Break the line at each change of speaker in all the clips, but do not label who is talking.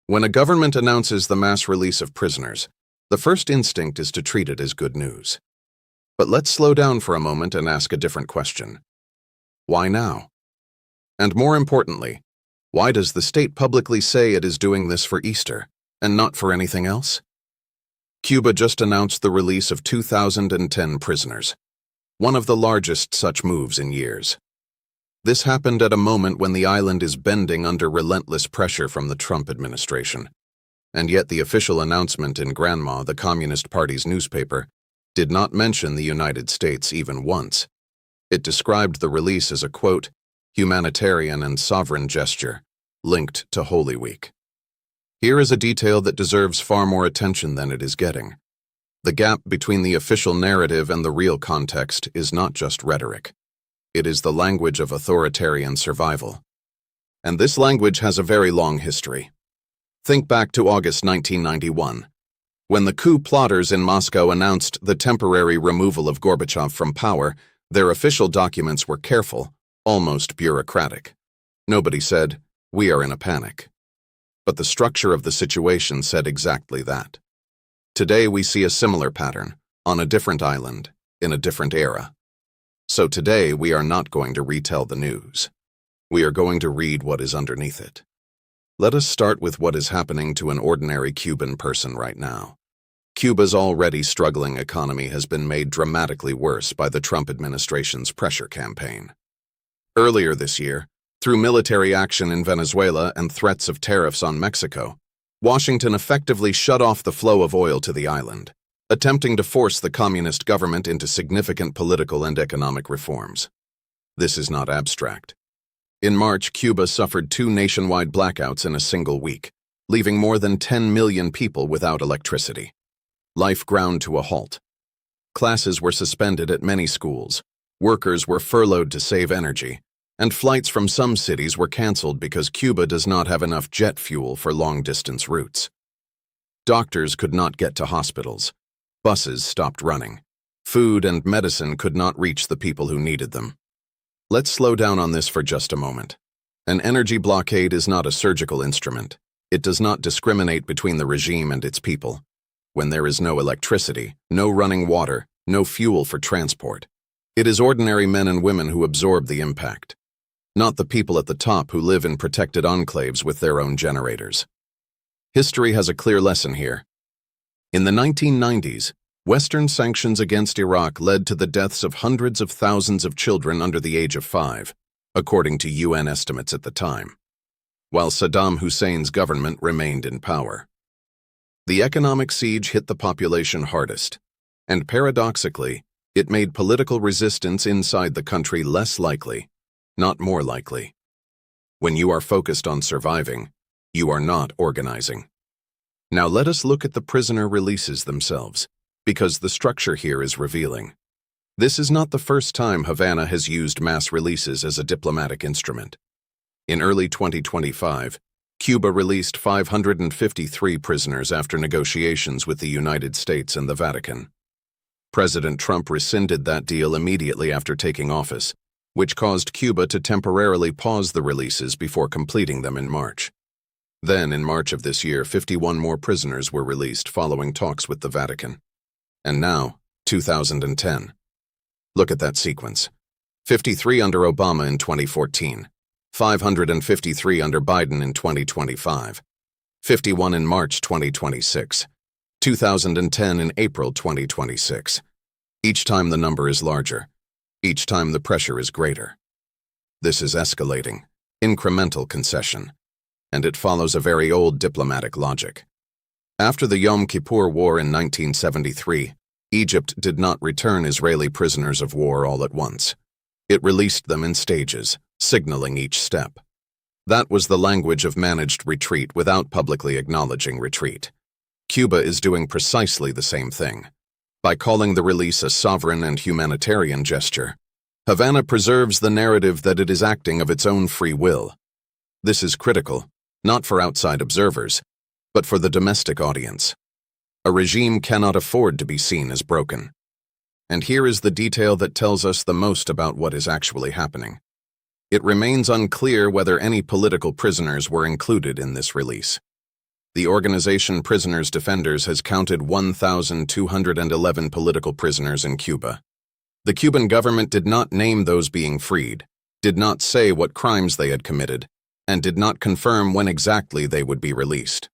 When a government announces the mass release of prisoners, the first instinct is to treat it as good news. But let's slow down for a moment and ask a different question. Why now? And more importantly, why does the state publicly say it is doing this for Easter, and not for anything else? Cuba just announced the release of 2,010 prisoners, one of the largest such moves in years. This happened at a moment when the island is bending under relentless pressure from the Trump administration. And yet the official announcement in Granma, the Communist Party's newspaper, did not mention the United States even once. It described the release as a, quote, humanitarian and sovereign gesture, linked to Holy Week. Here is a detail that deserves far more attention than it is getting. The gap between the official narrative and the real context is not just rhetoric. It is the language of authoritarian survival. And this language has a very long history. Think back to August 1991, when the coup plotters in Moscow announced the temporary removal of Gorbachev from power. Their official documents were careful, almost bureaucratic. Nobody said, "We are in a panic." But the structure of the situation said exactly that. Today we see a similar pattern, on a different island, in a different era. So today we are not going to retell the news. We are going to read what is underneath it. Let us start with what is happening to an ordinary Cuban person right now. Cuba's already struggling economy has been made dramatically worse by the Trump administration's pressure campaign. Earlier this year, through military action in Venezuela and threats of tariffs on Mexico, Washington effectively shut off the flow of oil to the island, attempting to force the communist government into significant political and economic reforms. This is not abstract. In March, Cuba suffered 2 nationwide blackouts in a single week, leaving more than 10 million people without electricity. Life ground to a halt. Classes were suspended at many schools, workers were furloughed to save energy, and flights from some cities were canceled because Cuba does not have enough jet fuel for long-distance routes. Doctors could not get to hospitals. Buses stopped running. Food and medicine could not reach the people who needed them. Let's slow down on this for just a moment. An energy blockade is not a surgical instrument. It does not discriminate between the regime and its people. When there is no electricity, no running water, no fuel for transport, it is ordinary men and women who absorb the impact, not the people at the top who live in protected enclaves with their own generators. History has a clear lesson here. In the 1990s, Western sanctions against Iraq led to the deaths of hundreds of thousands of children under the age of 5, according to UN estimates at the time, while Saddam Hussein's government remained in power. The economic siege hit the population hardest, and paradoxically, it made political resistance inside the country less likely, not more likely. When you are focused on surviving, you are not organizing. Now let us look at the prisoner releases themselves, because the structure here is revealing. This is not the first time Havana has used mass releases as a diplomatic instrument. In early 2025, Cuba released 553 prisoners after negotiations with the United States and the Vatican. President Trump rescinded that deal immediately after taking office, which caused Cuba to temporarily pause the releases before completing them in March. Then, in March of this year, 51 more prisoners were released following talks with the Vatican. And now, 2010. Look at that sequence. 53 under Obama in 2014, 553 under Biden in 2025, 51 in March 2026, 2010 in April 2026. Each time the number is larger. Each time the pressure is greater. This is escalating, incremental concession. And it follows a very old diplomatic logic. After the Yom Kippur War in 1973, Egypt did not return Israeli prisoners of war all at once. It released them in stages, signaling each step. That was the language of managed retreat without publicly acknowledging retreat. Cuba is doing precisely the same thing. By calling the release a sovereign and humanitarian gesture, Havana preserves the narrative that it is acting of its own free will. This is critical, not for outside observers, but for the domestic audience. A regime cannot afford to be seen as broken. And here is the detail that tells us the most about what is actually happening. It remains unclear whether any political prisoners were included in this release. The organization Prisoners Defenders has counted 1,211 political prisoners in Cuba. The Cuban government did not name those being freed, did not say what crimes they had committed, and did not confirm when exactly they would be released.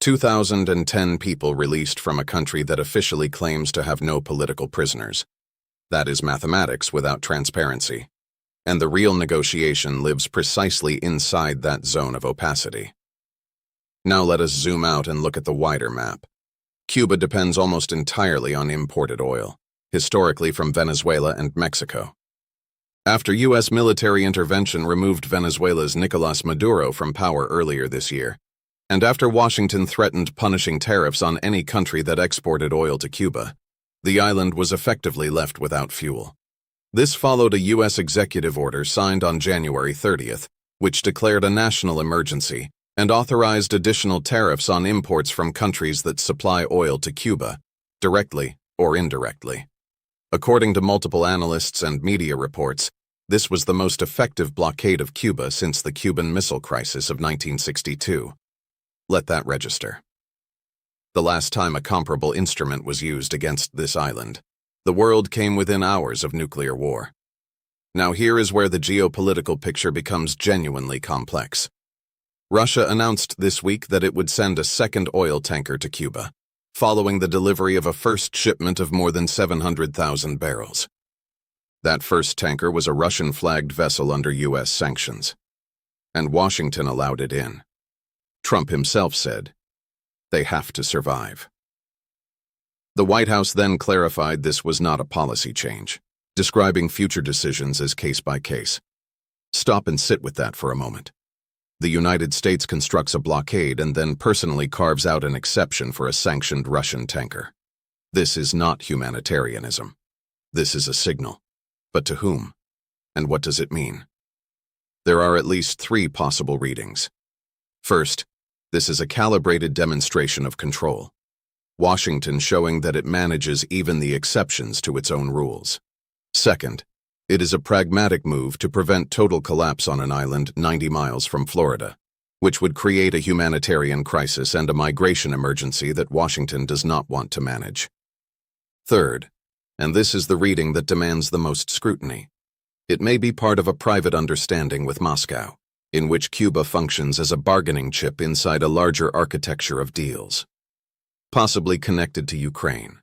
2,010 people released from a country that officially claims to have no political prisoners. That is mathematics without transparency. And the real negotiation lives precisely inside that zone of opacity. Now let us zoom out and look at the wider map. Cuba depends almost entirely on imported oil, historically from Venezuela and Mexico. After U.S. military intervention removed Venezuela's Nicolás Maduro from power earlier this year, and after Washington threatened punishing tariffs on any country that exported oil to Cuba, the island was effectively left without fuel. This followed a U.S. executive order signed on January 30th, which declared a national emergency and authorized additional tariffs on imports from countries that supply oil to Cuba, directly or indirectly. According to multiple analysts and media reports, this was the most effective blockade of Cuba since the Cuban Missile Crisis of 1962. Let that register. The last time a comparable instrument was used against this island, the world came within hours of nuclear war. Now here is where the geopolitical picture becomes genuinely complex. Russia announced this week that it would send a second oil tanker to Cuba, following the delivery of a first shipment of more than 700,000 barrels. That first tanker was a Russian-flagged vessel under U.S. sanctions, and Washington allowed it in. Trump himself said, "They have to survive." The White House then clarified this was not a policy change, describing future decisions as case by case. Stop and sit with that for a moment. The United States constructs a blockade and then personally carves out an exception for a sanctioned Russian tanker. This is not humanitarianism. This is a signal. But to whom? And what does it mean? There are at least three possible readings. First, this is a calibrated demonstration of control. Washington showing that it manages even the exceptions to its own rules. Second, it is a pragmatic move to prevent total collapse on an island 90 miles from Florida, which would create a humanitarian crisis and a migration emergency that Washington does not want to manage. Third, and this is the reading that demands the most scrutiny, it may be part of a private understanding with Moscow, in which Cuba functions as a bargaining chip inside a larger architecture of deals. Possibly connected to Ukraine,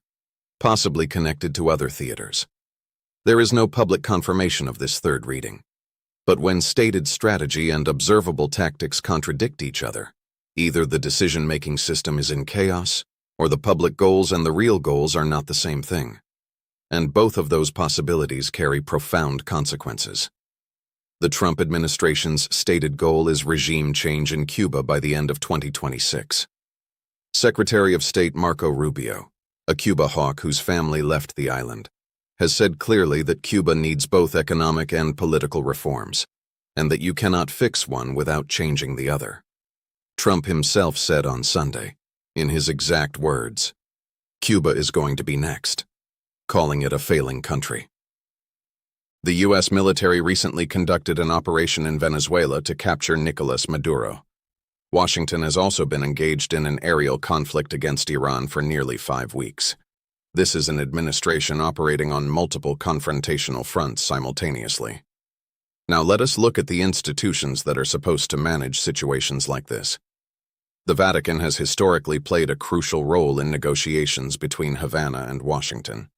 possibly connected to other theaters. There is no public confirmation of this third reading. But when stated strategy and observable tactics contradict each other, either the decision-making system is in chaos, or the public goals and the real goals are not the same thing. And both of those possibilities carry profound consequences. The Trump administration's stated goal is regime change in Cuba by the end of 2026. Secretary of State Marco Rubio, a Cuba hawk whose family left the island, has said clearly that Cuba needs both economic and political reforms, and that you cannot fix one without changing the other. Trump himself said on Sunday, in his exact words, "Cuba is going to be next," calling it a failing country. The U.S. military recently conducted an operation in Venezuela to capture Nicolás Maduro. Washington has also been engaged in an aerial conflict against Iran for nearly 5 weeks. This is an administration operating on multiple confrontational fronts simultaneously. Now let us look at the institutions that are supposed to manage situations like this. The Vatican has historically played a crucial role in negotiations between Havana and Washington.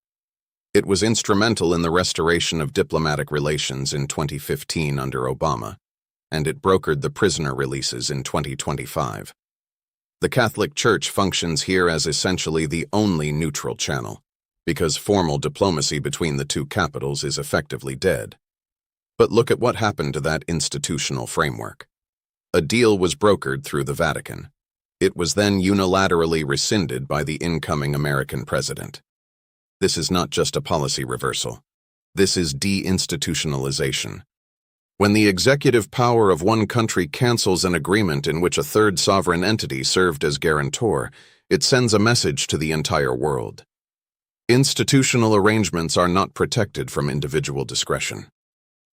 It was instrumental in the restoration of diplomatic relations in 2015 under Obama, and it brokered the prisoner releases in 2025. The Catholic Church functions here as essentially the only neutral channel, because formal diplomacy between the two capitals is effectively dead. But look at what happened to that institutional framework. A deal was brokered through the Vatican. It was then unilaterally rescinded by the incoming American president. This is not just a policy reversal. This is deinstitutionalization. When the executive power of one country cancels an agreement in which a third sovereign entity served as guarantor, it sends a message to the entire world. Institutional arrangements are not protected from individual discretion.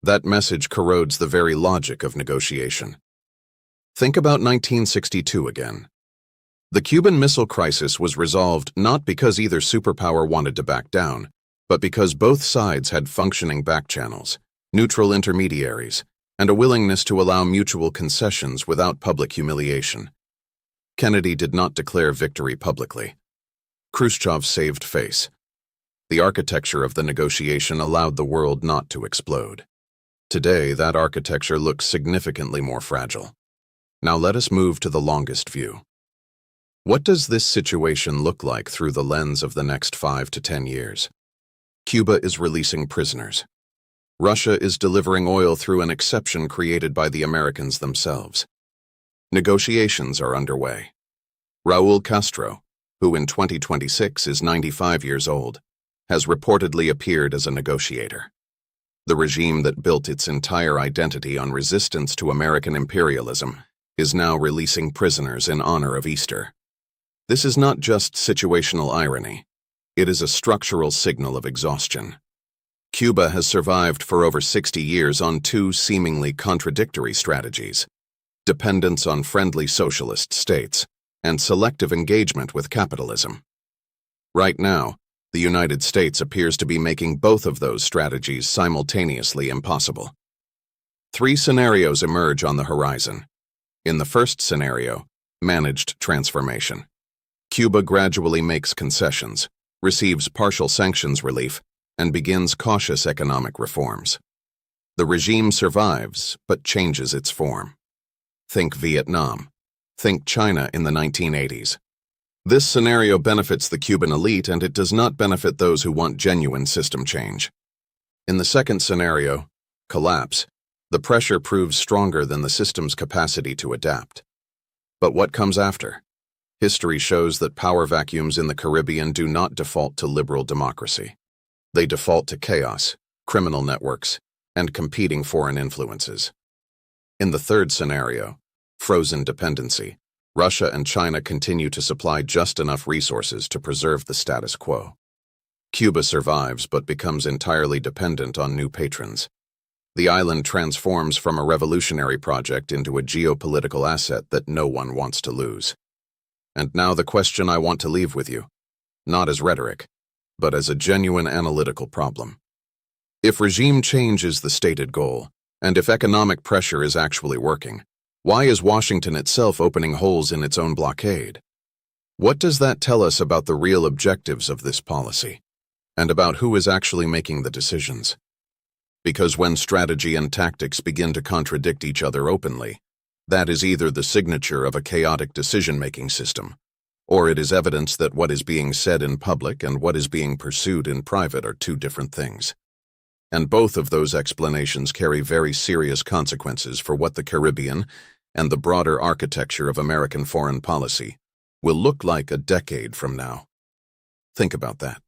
That message corrodes the very logic of negotiation. Think about 1962 again. The Cuban Missile Crisis was resolved not because either superpower wanted to back down, but because both sides had functioning backchannels, neutral intermediaries, and a willingness to allow mutual concessions without public humiliation. Kennedy did not declare victory publicly. Khrushchev saved face. The architecture of the negotiation allowed the world not to explode. Today, that architecture looks significantly more fragile. Now let us move to the longest view. What does this situation look like through the lens of the next 5 to 10 years? Cuba is releasing prisoners. Russia is delivering oil through an exception created by the Americans themselves. Negotiations are underway. Raúl Castro, who in 2026 is 95 years old, has reportedly appeared as a negotiator. The regime that built its entire identity on resistance to American imperialism is now releasing prisoners in honor of Easter. This is not just situational irony. It is a structural signal of exhaustion. Cuba has survived for over 60 years on two seemingly contradictory strategies: dependence on friendly socialist states and selective engagement with capitalism. Right now, the United States appears to be making both of those strategies simultaneously impossible. Three scenarios emerge on the horizon. In the first scenario, managed transformation. Cuba gradually makes concessions, receives partial sanctions relief, and begins cautious economic reforms. The regime survives, but changes its form. Think Vietnam. Think China in the 1980s. This scenario benefits the Cuban elite, and it does not benefit those who want genuine system change. In the second scenario, collapse, the pressure proves stronger than the system's capacity to adapt. But what comes after? History shows that power vacuums in the Caribbean do not default to liberal democracy. They default to chaos, criminal networks, and competing foreign influences. In the third scenario, frozen dependency, Russia and China continue to supply just enough resources to preserve the status quo. Cuba survives but becomes entirely dependent on new patrons. The island transforms from a revolutionary project into a geopolitical asset that no one wants to lose. And now the question I want to leave with you, not as rhetoric, but as a genuine analytical problem. If regime change is the stated goal, and if economic pressure is actually working, why is Washington itself opening holes in its own blockade? What does that tell us about the real objectives of this policy, and about who is actually making the decisions? Because when strategy and tactics begin to contradict each other openly, that is either the signature of a chaotic decision-making system, or it is evidence that what is being said in public and what is being pursued in private are two different things. And both of those explanations carry very serious consequences for what the Caribbean and the broader architecture of American foreign policy will look like a decade from now. Think about that.